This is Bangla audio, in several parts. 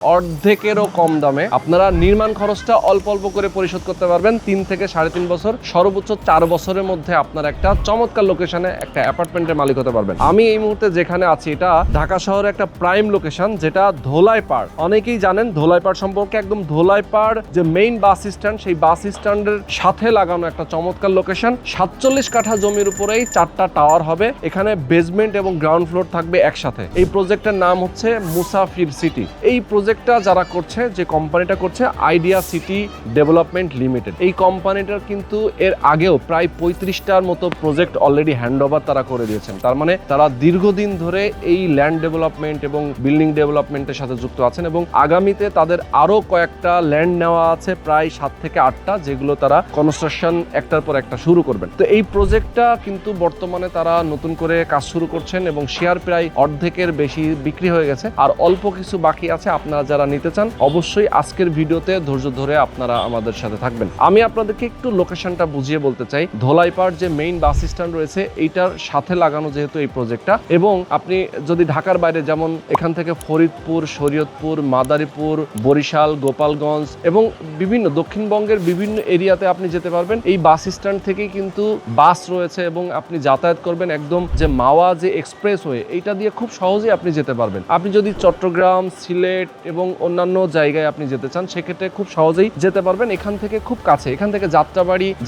অর্ধেকেরও কম দামে আপনারা নির্মাণ খরচটা অল্প অল্প করে পরিশোধ করতে পারবেন 3 থেকে 3.5 বছর, সর্বোচ্চ 4 বছরের মধ্যে আপনারা একটা চমৎকার লোকেশনে একটা অ্যাপার্টমেন্টের মালিক হতে পারবেন। আমি এই মুহূর্তে যেখানে আছি এটা ঢাকা শহরে একটা প্রাইম লোকেশন, যেটা ধোলাইপাড়। অনেকেই জানেন ধোলাইপাড় সম্পর্কে। একদম ধোলাইপাড় যে মেইন বাস স্ট্যান্ড, সেই বাস স্ট্যান্ডের সাথে লাগানো একটা চমৎকার লোকেশন। 47 কাঠা জমির উপরেই 4টা টাওয়ার হবে। এখানে বেসমেন্ট এবং গ্রাউন্ড ফ্লোর থাকবে একসাথে। এই প্রজেক্টের নাম হচ্ছে মুসাফির সিটি। এই প্রজেক্টটা যারা করছে, যে কোম্পানিটা করছে, আইডিয়া সিটি ডেভেলপমেন্ট লিমিটেড। এই কোম্পানিটার কিন্তু এর আগেও প্রায় 35টার মতো প্রজেক্ট অলরেডি হ্যান্ডওভার তারা করে দিয়েছেন। তার মানে তারা দীর্ঘদিন ধরে এই ল্যান্ড ডেভেলপমেন্ট এবং বিল্ডিং ডেভেলপমেন্টের সাথে যুক্ত আছেন এবং আগামীতে তাদের আরো কয়েকটা ল্যান্ড নেওয়া আছে, প্রায় 7 থেকে 8টা, যেগুলো তারা কনস্ট্রাকশন একটার পর একটা শুরু করবেন। তো এই প্রজেক্টটা কিন্তু বর্তমানে তারা নতুন করে কাজ শুরু করছেন এবং শেয়ার প্রায় অর্ধেকের বেশি বিক্রি হয়ে গেছে, আর অল্প কিছু বাকি আছে। আপনারা যারা নিতে চান অবশ্যই আজকের ভিডিওতে ধৈর্য ধরে আপনারা আমাদের সাথে থাকবেন। আমি আপনাদেরকে একটু লোকেশনটা বুঝিয়ে বলতে চাই। ধোলাইপাড় যে মেইন বাস স্ট্যান্ড রয়েছে, এইটার সাথে লাগানো যেহেতু এই প্রজেক্টটা, এবং আপনি যদি ঢাকার বাইরে, যেমন এখান থেকে ফরিদপুর, শরীয়তপুর, মাদারীপুর, বরিশাল, গোপালগঞ্জ এবং বিভিন্ন দক্ষিণবঙ্গের বিভিন্ন এরিয়াতে আপনি যেতে পারবেন। এই বাস স্ট্যান্ড থেকেই কিন্তু বাস রয়েছে এবং আপনি যাতায়াত করবেন একদম যে মাওয়া যে এক্সপ্রেসওয়ে, এইটা দিয়ে খুব সহজেই আপনি যেতে পারবেন। আপনি যদি চট্টগ্রাম, সিলেট এবং অন্যান্য জায়গায় আপনি যেতে চান, সেক্ষেত্রে খুব সহজেই যেতে পারবেন। এখান থেকে খুব কাছে, এখান থেকে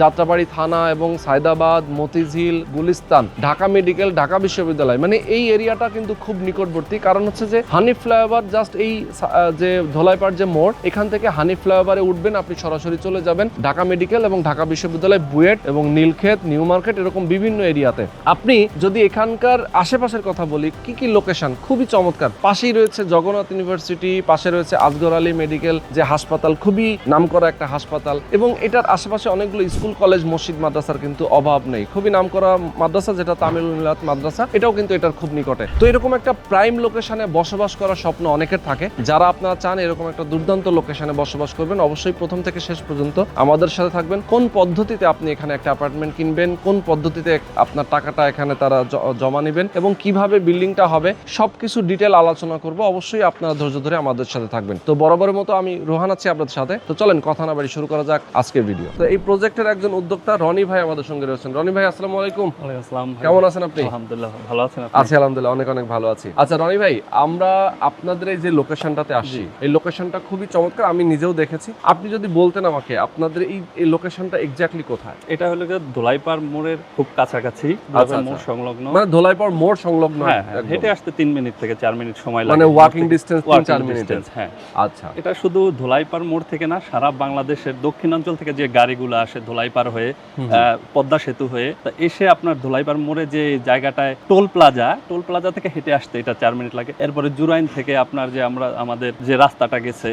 যাত্রাবাড়ি থানা এবং সায়দাবাদ, মতিঝিল, গুলিস্তান, ঢাকা মেডিকেল, ঢাকা বিশ্ববিদ্যালয়, মানে এই এরিয়াটা কিন্তু খুব নিকটবর্তী। কারণ হচ্ছে যে হানি ফ্লাইওভার জাস্ট এই যে ধোলাইপাড় যে মোড়, এখান থেকে হানি ফ্লাইওভারে উঠবেন, আপনি সরাসরি চলে যাবেন ঢাকা মেডিকেল এবং ঢাকা বিশ্ববিদ্যালয়, বুয়েট এবং নীলক্ষেত, নিউ মার্কেট, এরকম বিভিন্ন এরিয়াতে। আপনি যদি এখানকার আশেপাশের কথা বলি, কি কি লোকেশন খুবই চমৎকার। পাশেই রয়েছে জগন্নাথ ইউনিভার্সিটি, পাশে রয়েছে আসগর আলী মেডিকেল যে হাসপাতাল, খুবই নামকরা একটা হাসপাতাল, এবং এটার আশেপাশে অনেকগুলো স্কুল, কলেজ, মসজিদ, মাদ্রাসার কিন্তু অভাব নেই। খুবই নামকরা মাদ্রাসা যেটা তামিলুল মিলাত মাদ্রাসা, এটাও কিন্তু এটার খুব নিকটে। তো এরকম একটা প্রাইম লোকেশনে বসবাস করার স্বপ্ন অনেকের থাকে। যারা আপনারা চান এরকম একটা দুর্দান্ত লোকেশনে বসবাস করবেন, অবশ্যই প্রথম থেকে শেষ পর্যন্ত আমাদের সাথে থাকবেন। কোন পদ্ধতিতে আপনি এখানে একটা অ্যাপার্টমেন্ট কিনবেন, কোন পদ্ধতিতে আপনার টাকাটা এখানে তারা জমা নেবেন এবং কিভাবে বিল্ডিংটা হবে, সবকিছু ডিটেল আলোচনা করব। অবশ্যই আপনারা ধৈর্য ধরে আমাদের সাথে থাকবেন। তো বরাবরের মতো আমি রোহান আছি আপনাদের সাথে। তো চলেন কথা না বাড়ি শুরু করা যাক আজকের ভিডিও। তো এই প্রজেক্টের একজন উদ্যোক্তা রনি ভাই আমাদের সঙ্গে রয়েছেন। রনি ভাই, আসসালামু আলাইকুম। ওয়ালাইকুম আসসালাম। কেমন আছেন আপনি? আলহামদুলিল্লাহ, ভালো আছেন আপনি? আছি আলহামদুলিল্লাহ, অনেক অনেক ভালো আছি। আচ্ছা রনি ভাই, আমরা আপনাদের এই যে লোকেশনটাতে আসছি, এই লোকেশনটা খুবই চমৎকার, আমি নিজেও দেখেছি। আপনি যদি বলতেন আমাকে আপনাদের এই লোকেশনটা এক্স্যাক্টলি কোথায়? এটা হলো যে ধোলাইপাড় মোড়ের খুব কাছাকাছি, মোড় সংলগ্ন, মানে ধোলাইপাড় মোড় সংলগ্ন। হ্যাঁ, হেঁটে আসতে 3 মিনিট থেকে 4 মিনিট সময় লাগে, মানে ওয়াকিং ডিসটেন্স 3-4 মিনিট। হ্যাঁ, আচ্ছা। এটা শুধু ধোলাইপাড় মোড় থেকে না, সারা বাংলাদেশের দক্ষিণাঞ্চল থেকে যে গাড়িগুলো আসে ধোলাইপাড় হয়ে, পদ্মা সেতু হয়ে, তা এসে আপনার ধোলাইপাড় মোড়ে যে জায়গাটায় টোল প্লাজা থেকে হেঁটে আসতে এটা 4 মিনিট লাগে। এরপরে জুরাইন থেকে আপনার যে আমাদের যে রাস্তাটা গেছে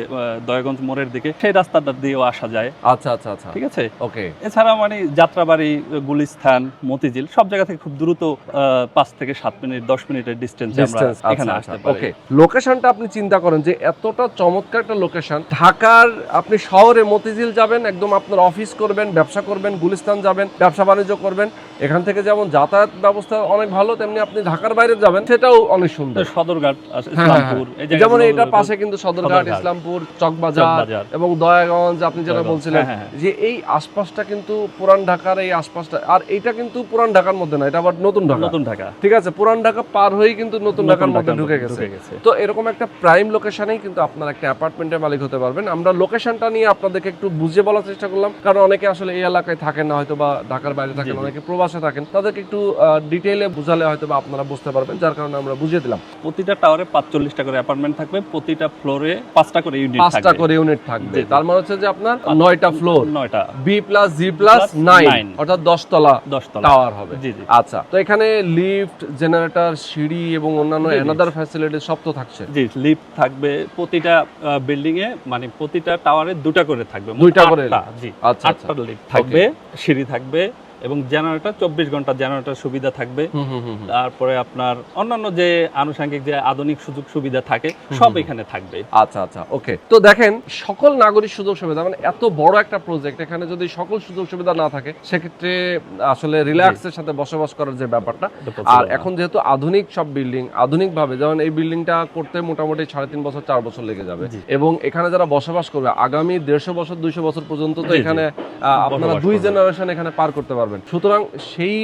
দয়াগঞ্জ মোড়ের দিকে, সেই রাস্তাটা দিয়েও আসা যায়। আচ্ছা আচ্ছা আচ্ছা, ঠিক আছে। ওকে। এছাড়া মানে যাত্রাবাড়ি, গুলিস্তান, মতিঝিল সব জায়গা থেকে খুব দ্রুত 5 থেকে 7 মিনিট 10 মিনিটের ডিসটেন্সে আমরা এখানে আসতে পারি। ওকে, লোকেশনটা আপনি চিন্তা করেন যে এতটা চমৎকার একটা লোকেশন। ঢাকার আপনি শহরে মতিঝিল যাবেন, একদম আপনার অফিস করবেন, ব্যবসা করবেন, গুলিস্তান যাবেন, ব্যবসা বাণিজ্য করবেন, এখান থেকে যেমন যাতায়াত ব্যবস্থা অনেক ভালো, তেমনি আপনি ঢাকার বাইরে যাবেন, সেটাও অনেক সুন্দর। সদরঘাট, ইসলামপুর, যেমন এটার পাশে কিন্তু সদরঘাট, ইসলামপুর, চকবাজার এবং দয়াগঞ্জ আপনি যেটা বলছিলেন, যে এই আশপাশটা কিন্তু পুরান ঢাকার এই আশপাশটা। আর এটা কিন্তু পুরান ঢাকার মধ্যে না, এটা আবার নতুন ঢাকা। ঠিক আছে, পুরান ঢাকা পার হয়েই কিন্তু নতুন ঢাকার মধ্যে ঢুকে গেছে। তো এরকম একটা প্রাইম লোকেশনেই কিন্তু আপনারা একটা অ্যাপার্টমেন্টের মালিক হতে পারবেন। আমরা লোকেশনটা নিয়ে আপনাদেরকে একটু বুঝিয়ে বলার চেষ্টা করলাম, কারণ অনেকে আসলে এই এলাকায় থাকেন না, হয়তো বা ঢাকার বাইরে থাকেন, অনেকে প্রবাসে থাকেন, তাদেরকে একটু ডিটেইলে বুঝালে হয়তো বা আপনারা বুঝতে পারবেন, যার কারণে আমরা বুঝিয়ে দিলাম। প্রতিটা টাওয়ারে 45টা করে অ্যাপার্টমেন্ট থাকবে, প্রতিটা ফ্লোরে 5টা করে ইউনিট থাকবে। 5টা করে ইউনিট থাকবে, তার মানে হচ্ছে যে আপনার 9টা ফ্লোর, 9টা B+G+9, অর্থাৎ 10 তলা টাওয়ার হবে। জি জি। আচ্ছা, তো এখানে লিফট, জেনারেটর, সিঁড়ি এবং অন্যান্য অ্যানাদার ফ্যাসিলিটি সব তো থাকছে। জি, লিফট থাকবে প্রতিটা বিল্ডিং এ, মানে প্রতিটা টাওয়ারে 2টা করে থাকবে, 2টা করে। জি, আচ্ছা, 8টা লিফট থাকবে, সিঁড়ি থাকবে, এবং জেনারেটর 24 ঘন্টা জেনারেটর সুবিধা থাকবে। তারপরে আপনার অন্যান্য যে আনুষঙ্গিক যে আধুনিক সুযোগ সুবিধা থাকে সব এখানে থাকবে। আচ্ছা আচ্ছা, ওকে। তো দেখেন, সকল নাগরিক সুযোগ সুবিধা, মানে এত বড় একটা প্রজেক্ট, এখানে যদি সকল সুযোগ সুবিধা না থাকে সেক্ষেত্রে আসলে রিল্যাক্সের সাথে বসবাস করার যে ব্যাপারটা। আর এখন যেহেতু আধুনিক সব বিল্ডিং, আধুনিক ভাবে, যেমন এই বিল্ডিংটা করতে মোটামুটি 3.5 বছর 4 বছর লেগে যাবে, এবং এখানে যারা বসবাস করবে আগামী 150 বছর 200 বছর পর্যন্ত তো এখানে আপনারা 2 জেনারেশন এখানে পার করতে পারবেন। সুতরাং সেই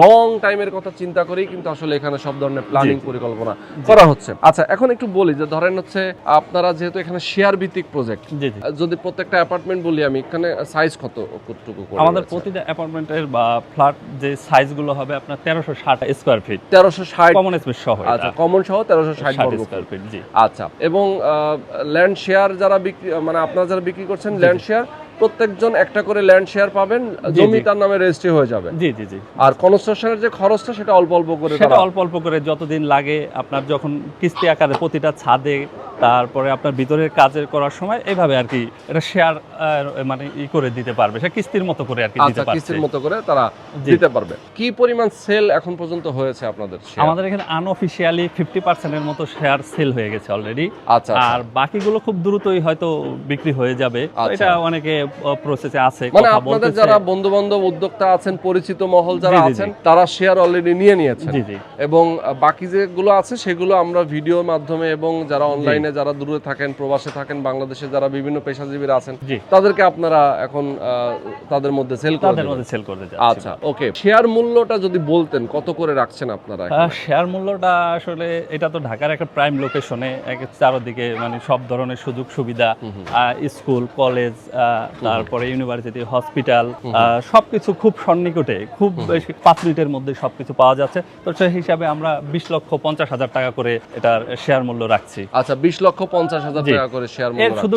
লং টাইমের কথা চিন্তা করেই কিন্তু আসলে এখানে সব ধরনের প্ল্যানিং পরিকল্পনা করা হচ্ছে। আচ্ছা, এখন একটু বলি যে ধরেন হচ্ছে আপনারা যেহেতু এখানে শেয়ার ভিত্তিক প্রজেক্ট, যদি প্রত্যেকটা অ্যাপার্টমেন্ট বলি আমি, এখানে সাইজ কতটুকু করে আমাদের প্রতিটা অ্যাপার্টমেন্টের বা ফ্ল্যাট যে সাইজগুলো হবে আপনার 1360 স্কয়ার ফিট, 1360 কমন স্পেস সহ। আচ্ছা, কমন সহ 1360 বর্গ স্কয়ার ফিট। জি আচ্ছা। এবং ল্যান্ড শেয়ার যারা বিক্রি, মানে আপনারা যারা বিক্রি করছেন ল্যান্ড শেয়ার, প্রত্যেকজন একটা করে ল্যান্ড শেয়ার পাবেন, জমি তার নামে রেজিস্ট্রি হয়ে যাবে। জি জি জি। আর কনস্ট্রাকশনের যে খরচটা সেটা অল্প অল্প করে, সেটা অল্প অল্প করে যতদিন লাগে আপনার, যখন কিস্তি আকারে প্রতিটা ছাদে, তারপরে আপনার ভিতরের কাজের করার সময় এইভাবে আর কি এটা শেয়ার মানে ই করে দিতে পারবে, সে কিস্তির মতো করে আর কি দিতে পারবে, কিস্তির মতো করে তারা দিতে পারবে। কি পরিমাণ সেল এখন পর্যন্ত হয়েছে আপনাদের? আমাদের এখানে আনঅফিশিয়ালি 50% এর মতো শেয়ার সেল হয়ে গেছে অলরেডি। আচ্ছা, আর বাকিগুলো খুব দ্রুতই হয়তো বিক্রি হয়ে যাবে। এটা অনেকে প্রসেসে আছে। মানে আপনাদের যারা বন্ধু বান্ধব উদ্যোক্তা আছেন, পরিচিত মহল যারা আছেন, তারা শেয়ার অলরেডি নিয়ে নিয়েছেন। এবং বাকি যেগুলো আছে সেগুলো আমরা ভিডিওর মাধ্যমে, এবং যারা অনলাইনে, যারা দূরে থাকেন, প্রবাসে থাকেন, বাংলাদেশে যারা বিভিন্ন পেশাজীবীরা আছেন, তাদেরকে আপনারা এখন তাদের মধ্যে সেল করতে যাচ্ছেন। আচ্ছা, ওকে। শেয়ার মূল্যটা যদি বলতেন কত করে রাখছেন আপনারা? শেয়ার মূল্যটা আসলে এটা তো ঢাকার একটা প্রাইম লোকেশনে, চারদিকে মানে সব ধরনের সুযোগ সুবিধা, স্কুল, কলেজ, তারপরে ইউনিভার্সিটি, হসপিটাল, সবকিছু খুব সন্নিকটে, খুব বেশি 5 মিনিটের মধ্যে সবকিছু পাওয়া যাচ্ছে। তো সেই হিসাবে আমরা 20,50,000 টাকা করে এটার শেয়ার মূল্য রাখছি। আচ্ছা, 20,50,000 টাকা করে শেয়ার মূল্য। এর শুধু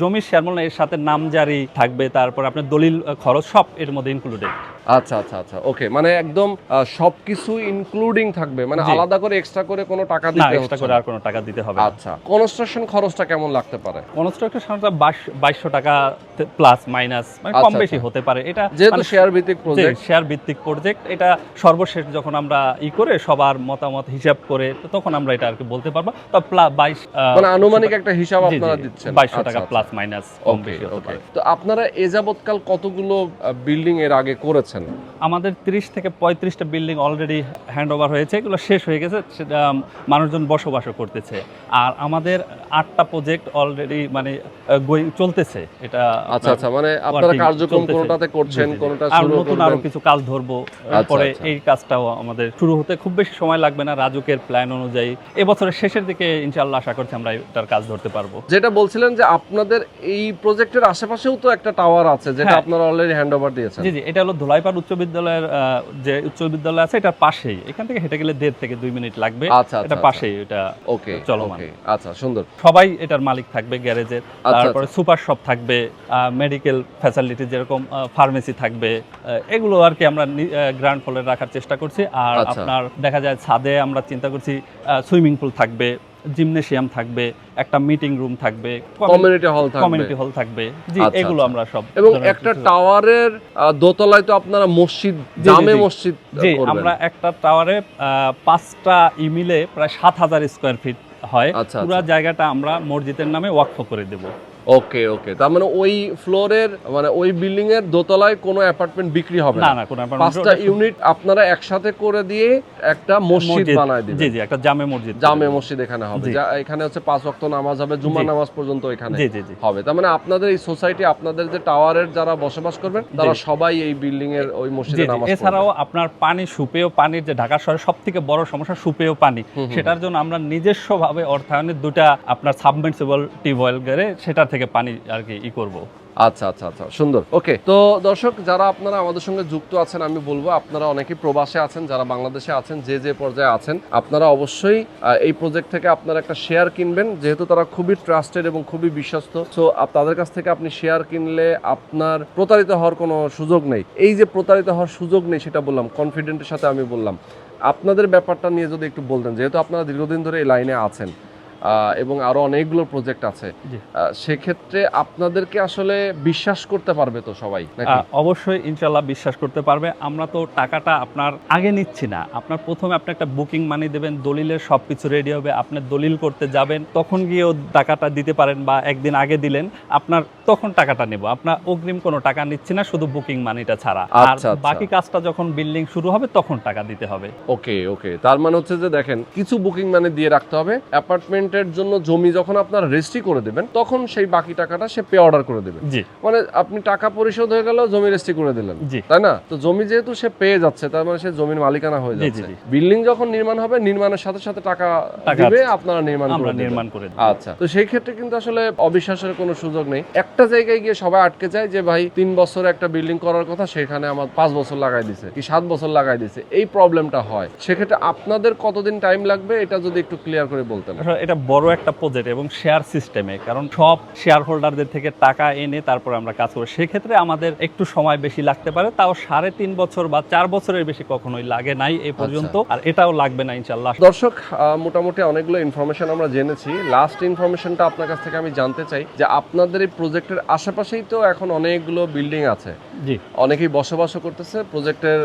জমির শেয়ার মূল্য, এর সাথে নামজারি থাকবে, তারপর আপনার দলিল খরচ সব এর মধ্যে ইনক্লুডেড। আচ্ছা আচ্ছা আচ্ছা, ওকে। মানে একদম সবকিছু ইনক্লুডিং থাকবে, মানে আলাদা করে এক্সট্রা করে কোনো টাকা দিতে হবে না, এক্সট্রা করে আর কোনো টাকা দিতে হবে না। আচ্ছা, কনস্ট্রাকশন খরচটা কেমন লাগতে পারে? কনস্ট্রাকশন খরচটা 2200 টাকা প্লাস মাইনাস, মানে কম বেশি হতে পারে। এটা যেহেতু শেয়ার ভিত্তিক প্রজেক্ট, শেয়ার ভিত্তিক প্রজেক্ট, এটা সর্বশেষ যখন আমরা করে সবার মতামত হিসাব করে তখন আমরা এটা আর কি বলতে পারবো। তো 22 মানে আনুমানিক একটা হিসাব আপনারা দিচ্ছেন, 2200 টাকা প্লাস মাইনাস কম বেশি হতে পারে। তো আপনারা এ যাবতকাল কতগুলো বিল্ডিং এর আগে করেছেন? আমাদের 30 থেকে 35টা বিল্ডিং অলরেডি হ্যান্ড ওভার হয়েছে, এগুলো শেষ হয়ে গেছে, সেটা মানুষজন বসবাসও করতেছে। আর আমাদের 8টা প্রজেক্ট অলরেডি মানে চলতেছে। এটা আচ্ছা আচ্ছা, মানে আপনারা কার্যক্রম কোনটাতে করছেন, কোনটা শুরু করবেন? নতুন আরো কিছু কাজ ধরবো, পরে এই কাজটাও আমাদের শুরু হতে খুব বেশি সময় লাগবে না। রাজুকের প্ল্যান অনুযায়ী এবছরের শেষের দিকে ইনশাআল্লাহ আশা করছি আমরা এটার কাজ ধরতে পারবো। যেটা বলছিলেন যে আপনাদের এই প্রজেক্টের আশেপাশেও তো একটা টাওয়ার আছে, যেটা আপনারা অলরেডি হ্যান্ড ওভার দিয়েছেন। জি জি, এটা হলো ধুলাইপাড় উচ্চ বিদ্যালয়ের যে উচ্চ বিদ্যালয় আছে, এটার পাশেই, এখান থেকে হেঁটে গেলে 1.5 থেকে 2 মিনিট লাগবে। এটা পাশেই, এটা ওকে চলমান। আচ্ছা, সুন্দর। সবাই এটার মালিক থাকবে, গ্যারেজের, তারপরে সুপার শপ থাকবে, মেডিকেল ফ্যাসিলিটি যেরকম ফার্মেসি থাকবে, এগুলো আর কি আমরা গ্রাউন্ড ফ্লোরে রাখার চেষ্টা করছি। আর আপনার দেখা যায় ছাদে আমরা চিন্তা করছি সুইমিং পুল থাকবে, জিমনেশিয়াম থাকবে, একটা মিটিং রুম থাকবে, কমিউনিটি হল থাকবে। জি, এগুলো আমরা সব। এবং একটা টাওয়ারের দোতলায় তো আপনারা মসজিদ, জামে মসজিদ। জি, আমরা একটা টাওয়ারে 5টা মিলে প্রায় 7000 স্কয়ার ফিট হয়। পুরো জায়গাটা আমরা মসজিদের নামে ওয়াকফ করে দেব। ওকে ওকে, তার মানে ওই ফ্লোরের, মানে ওই বিল্ডিং এর দোতলায় কোনো অ্যাপার্টমেন্ট বিক্রি হবে না? না, কোনো অ্যাপার্টমেন্ট। 5টা ইউনিট আপনারা একসাথে করে দিয়ে একটা মসজিদ বানায় দিবেন। জি জি, একটা জামে মসজিদ এখানে হবে। এখানে হচ্ছে 5 ওয়াক্ত নামাজ হবে, জুমা নামাজ পর্যন্ত এখানে হবে। তার মানে আপনাদের এই সোসাইটি, আপনাদের যে টাওয়ারের যারা বসবাস করবেন, তারা সবাই এই বিল্ডিং এর ওই মসজিদে নামাজ পড়বে। এছাড়াও আপনার পানি, সুপেয় পানির যে ঢাকা শহরের সবথেকে বড় সমস্যা সুপেয় পানি, সেটার জন্য আমরা নিজস্বভাবে অর্থায়নের 2টা আপনার সাবমার্সিবল টিউবওয়েল গেড়ে সেটা থেকে পানি আর কি করব। আচ্ছা আচ্ছা আচ্ছা, সুন্দর। ওকে, তো দর্শক যারা আপনারা আমাদের সঙ্গে যুক্ত আছেন, আমি বলবো আপনারা অনেকেই প্রবাসে আছেন, যারা বাংলাদেশে আছেন, যে পর্যায়ে আছেন, আপনারা অবশ্যই এই প্রজেক্ট থেকে আপনারা একটা শেয়ার কিনবেন, যেহেতু তারা খুবই ট্রাস্টেড এবং খুবই বিশ্বস্ত। সো তাদের কাছ থেকে আপনি শেয়ার কিনলে আপনার প্রতারিত হওয়ার কোনো সুযোগ নেই। এই যে প্রতারিত হওয়ার সুযোগ নেই সেটা বললাম, কনফিডেন্টের সাথে আমি বললাম। আপনাদের ব্যাপারটা নিয়ে যদি একটু বলতেন, যেহেতু আপনারা দীর্ঘদিন ধরে এই লাইনে আছেন, এবং আরো অনেকগুলো প্রজেক্ট আছে, জি। সেক্ষেত্রে আপনাদেরকে আসলে বিশ্বাস করতে পারবে তো সবাই নাকি? অবশ্যই ইনশাল্লাহ বিশ্বাস করতে পারবে। আমরা তো টাকাটা আপনার আগে নিচ্ছি না, আপনার প্রথমে আপনি একটা বুকিং মানি দেবেন, দলিলের সবকিছু রেডি হবে, আপনি দলিল করতে যাবেন, তখন গিয়েও টাকাটা দিতে পারেন, বা একদিন আগে দিলেন আপনার তখন টাকাটা নেব। আপনার অগ্রিম কোনো টাকা নিচ্ছি না, শুধু বুকিং মানিটা ছাড়া। আর আচ্ছা, আচ্ছা। বাকি কাজটা যখন বিল্ডিং শুরু হবে তখন টাকা দিতে হবে। ওকে ওকে, তার মানে হচ্ছে যে দেখেন, কিছু বুকিং মানে দিয়ে রাখতে হবে, অ্যাপার্টমেন্টের জন্য জমি যখন আপনার রেজিস্ট্রি করে দেবেন তখন সেই বাকি টাকাটা সে পে অর্ডার করে দেবে। জি মানে আপনি টাকা পরিশোধ হয়ে গেল, জমি রেজিস্ট্রি করে দিলেন, জি তাই না? তো জমি যেহেতু সে পেয়ে যাচ্ছে, তার মানে সে জমির মালিকানা হয়ে জি, যাচ্ছে। জি, জি। বিল্ডিং যখন নির্মাণ হবে, নির্মাণের সাথে সাথে টাকা দিবে, আপনারা নির্মাণ আমরা করে দিবেন। নির্মাণ করে দিই। আচ্ছা, তো সেই ক্ষেত্রে কিন্তু আসলে অবিশ্বাসের কোনো সুযোগ নেই। একটা জায়গায় গিয়ে সবাই আটকে যায় যে ভাই 3 বছরে একটা বিল্ডিং করার কথা, সেখানে আমার 5 বছর লাগাই দিছে কি 7 বছর লাগাই দিছে, এই প্রবলেমটা হয়। সেক্ষেত্রে আপনাদের কতদিন টাইম লাগবে এটা যদি একটু ক্লিয়ার করে বলতেন। আসলে এটা বড় একটা প্রজেক্ট এবং শেয়ার সিস্টেমে, কারণ সব শেয়ার হোল্ডারদের থেকে টাকা এনে তারপর আমরা কাজ করব। সেক্ষেত্রে আমাদের একটু সময় বেশি লাগতে পারে, তাও 3.5 বছর বা 4 বছরের বেশি কখনোই লাগে নাই এই পর্যন্ত, আর এটাও লাগবে না ইনশাল্লাহ। দর্শক, মোটামুটি অনেকগুলো ইনফরমেশন আমরা জেনেছি। লাস্ট ইনফরমেশনটা আপনার কাছ থেকে আমি জানতে চাই যে আপনাদের এই প্রজেক্টের আশেপাশেই তো এখন অনেকগুলো বিল্ডিং আছে, জি অনেকেই বসবাসও করতেছে প্রজেক্টের,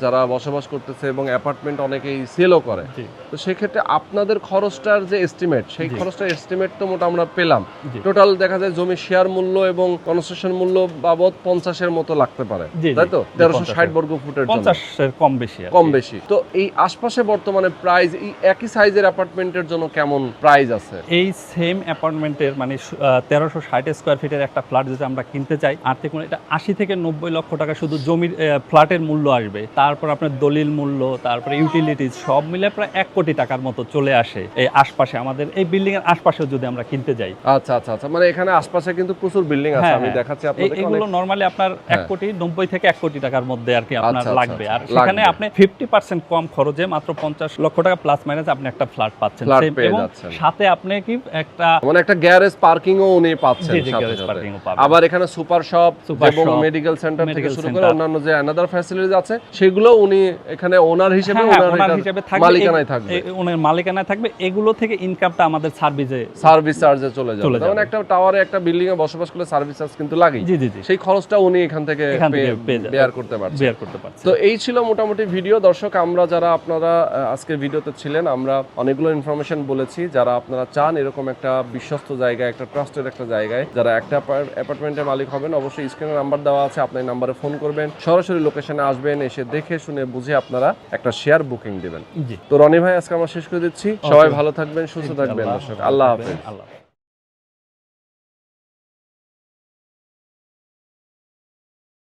যারা বসবাস করতেছে এবং অ্যাপার্টমেন্ট অনেকেই সেলও করে। জি তো সেক্ষেত্রে আপনাদের খরচটার যে এস্টিমেট, সেই জি। খরচটার এস্টিমেট তো মোটা আমরা পেলাম। জি। টোটাল দেখা যায় জমি শেয়ার মূল্য এবং কনস্ট্রাকশন মূল্য বাবদ 50-এর মতো লাগতে পারে, জি, জি। তাই তো? 1360 50 বর্গ ফুটের জন্য 50-এর কম বেশি আর কি। কম বেশি। তো এই আশপাশে বর্তমানে প্রাইস এই একই সাইজের অ্যাপার্টমেন্টের জন্য কেমন প্রাইস আছে? এই সেম অ্যাপার্টমেন্টের মানে 1360 স্কোয়ার ফিটের একটা ফ্ল্যাট যদি আমরা কিনতে চাই, আর্থিক মূল্য এটা 80 থেকে 90 লক্ষ টাকা শুধু জমির ফ্ল্যাটের মূল্য আসবে। তারপর আপনার দলিল মূল্য, তারপরে ইউটিলিটিস সব মিলে প্রায় 1 কোটি টাকার মতো চলে আসে এই আশপাশে, আমাদের এই বিল্ডিং এর আশপাশেও যদি আমরা কিনতে যাই। আচ্ছা আচ্ছা আচ্ছা, মানে এখানে আশপাশে কিন্তু প্রচুর বিল্ডিং আছে, হ্যাঁ, আমি হ্যাঁ। দেখাচ্ছি আপনাদের। এগুলো নরমালি আপনার 1 কোটি 90 থেকে 1 কোটি টাকার মধ্যে আর কি আপনার আচ্ছা, লাগবে। আচ্ছা, আর আচ্ছা, সেখানে লাগবে। আপনি 50% কম খরচে মাত্র 50 লক্ষ টাকা প্লাস মাইনাস আপনি একটা ফ্ল্যাট পাচ্ছেন। ফ্ল্যাট Same, পেয়ে এবং যাচ্ছেন। সাথে আপনি কি একটা মানে একটা গ্যারেজ পার্কিংও উনি পাচ্ছেন জি, জি, সাথে গ্যারেজ সাথে। পার্কিংও পাবেন। আবার এখানে সুপার শপ সুপার এবং শপ, মেডিকেল সেন্টার থেকে মেডিকেল শুরু করে সেন্টার। অন্যান্য যে অ্যানাদার ফ্যাসিলিটিস আছে, সেগুলো উনি এখানে ওনার হিসেবে, হ্যাঁ, হ্যাঁ, ওনার ওনার হিসেবে থাকবে, মালিকানায় থাকবে। ওনার মালিকানায় থাকবে। এগুলো থেকে ইনকামটা আমাদের সার্ভিসে সার্ভিস চার্জে চলে যাবে। চলে তার মানে যাবে। একটা টাওয়ারে একটা বিল্ডিং এ বসবাস করলে সার্ভিস চার্জ কিন্তু লাগেই। জি জি জি সেই খরচটা উনি এখান থেকে পেয়ে যাবে। বেয়ার করতে পারছেন। বের করতে পারছে। তো এই ছিল মোটামুটি ভিডিও। দর্শক, আমরা যারা আপনারা আজকের ভিডিওতে ছিলেন, আমরা অনেকগুলো ইনফরমেশন বলেছি। যারা আপনারা চান এরকম একটা বিশ্বস্ত জায়গায়, একটা ট্রাস্টেড একটা জায়গায় যারা একটা অ্যাপার্টমেন্টের মালিক হবেন, অবশ্যই স্ক্রিনে নাম্বার দেওয়া আছে, আপনি নাম্বারে ফোন করবেন, সরাসরি লোকেশনে আসবেন, এসে দেখে শুনে বুঝে আপনারা একটা শেয়ার বুকিং দিবেন। জি। তো রনি ভাই, আজকে আমরা শেষ করে দিচ্ছি। সবাই ভালো থাকবেন, সুস্থ থাকবেন। দর্শক, আল্লাহ হাফেজ। আল্লাহ হাফেজ।